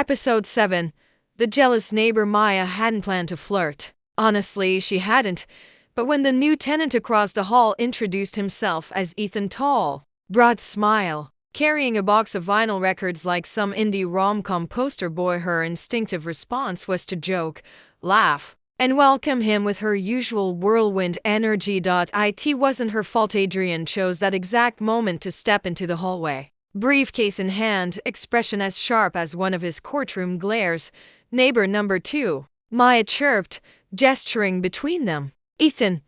Episode 7. The jealous neighbor. Maya hadn't planned to flirt. Honestly, she hadn't. But when the new tenant across the hall introduced himself as Ethan, tall, broad smile, carrying a box of vinyl records like some indie rom-com poster boy, her instinctive response was to joke, laugh, and welcome him with her usual whirlwind energy. It wasn't her fault Adrian chose that exact moment to step into the hallway. Briefcase in hand, expression as sharp as one of his courtroom glares. Neighbor number 2, Maya chirped, gesturing between them. Ethan,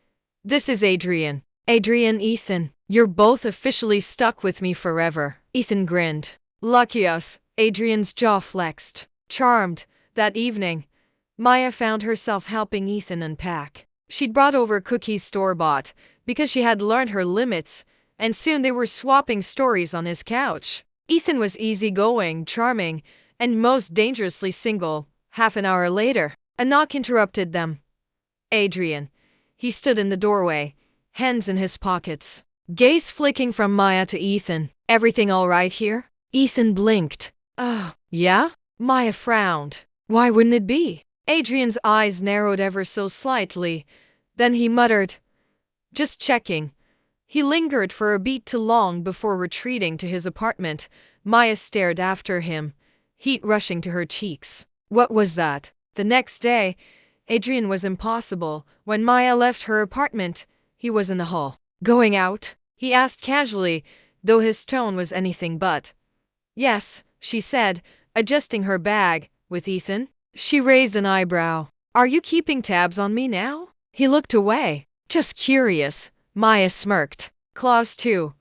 this is Adrian. Adrian, Ethan, you're both officially stuck with me forever. Ethan grinned. Lucky us. Adrian's jaw flexed. Charmed. That evening, Maya found herself helping Ethan unpack. She'd brought over cookies store-bought, because she had learned her limits, and soon they were swapping stories on his couch. Ethan was easygoing, charming, and most dangerously single. Half an hour later, a knock interrupted them. Adrian. He stood in the doorway, hands in his pockets, gaze flicking from Maya to Ethan. Everything all right here? Ethan blinked. Yeah? Maya frowned. Why wouldn't it be? Adrian's eyes narrowed ever so slightly. Then he muttered, just checking. He lingered for a beat too long before retreating to his apartment. Maya stared after him, heat rushing to her cheeks. What was that? The next day, Adrian was impossible. When Maya left her apartment, he was in the hall. Going out? He asked casually, though his tone was anything but. Yes, she said, adjusting her bag. With Ethan? She raised an eyebrow. Are you keeping tabs on me now? He looked away. Just curious. Maya smirked. Clause 2.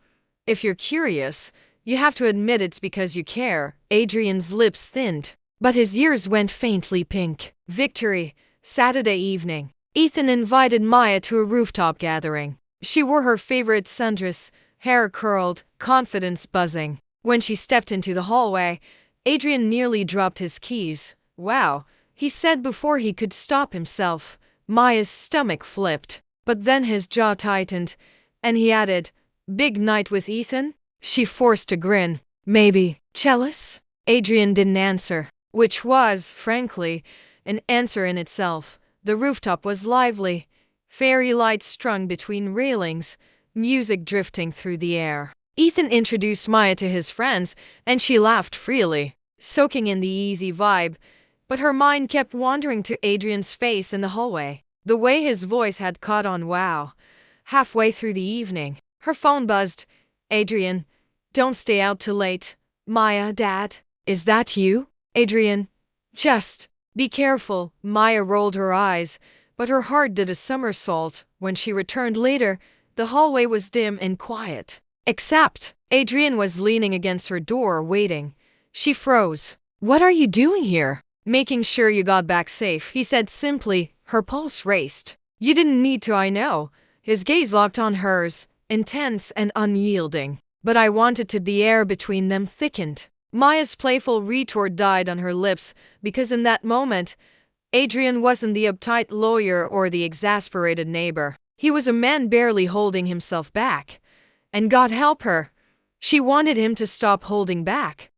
If you're curious, you have to admit it's because you care. Adrian's lips thinned, but his ears went faintly pink. Victory. Saturday evening. Ethan invited Maya to a rooftop gathering. She wore her favorite sundress, hair curled, confidence buzzing. When she stepped into the hallway, Adrian nearly dropped his keys. Wow, he said before he could stop himself. Maya's stomach flipped. But then his jaw tightened, and he added, big night with Ethan? She forced a grin. Maybe. Jealous? Adrian didn't answer, which was, frankly, an answer in itself. The rooftop was lively. Fairy lights strung between railings, music drifting through the air. Ethan introduced Maya to his friends, and she laughed freely, soaking in the easy vibe, but her mind kept wandering to Adrian's face in the hallway. The way his voice had caught on. Wow. Halfway through the evening, her phone buzzed. Adrian, don't stay out too late. Maya, Dad, is that you? Adrian, just be careful. Maya rolled her eyes, but her heart did a somersault. When she returned later, the hallway was dim and quiet. Except, Adrian was leaning against her door, waiting. She froze. What are you doing here? Making sure you got back safe, he said simply. Her pulse raced. You didn't need to, I know. His gaze locked on hers, intense and unyielding. But I wanted to. The air between them thickened. Maya's playful retort died on her lips, because in that moment, Adrian wasn't the uptight lawyer or the exasperated neighbor. He was a man barely holding himself back. And God help her, she wanted him to stop holding back.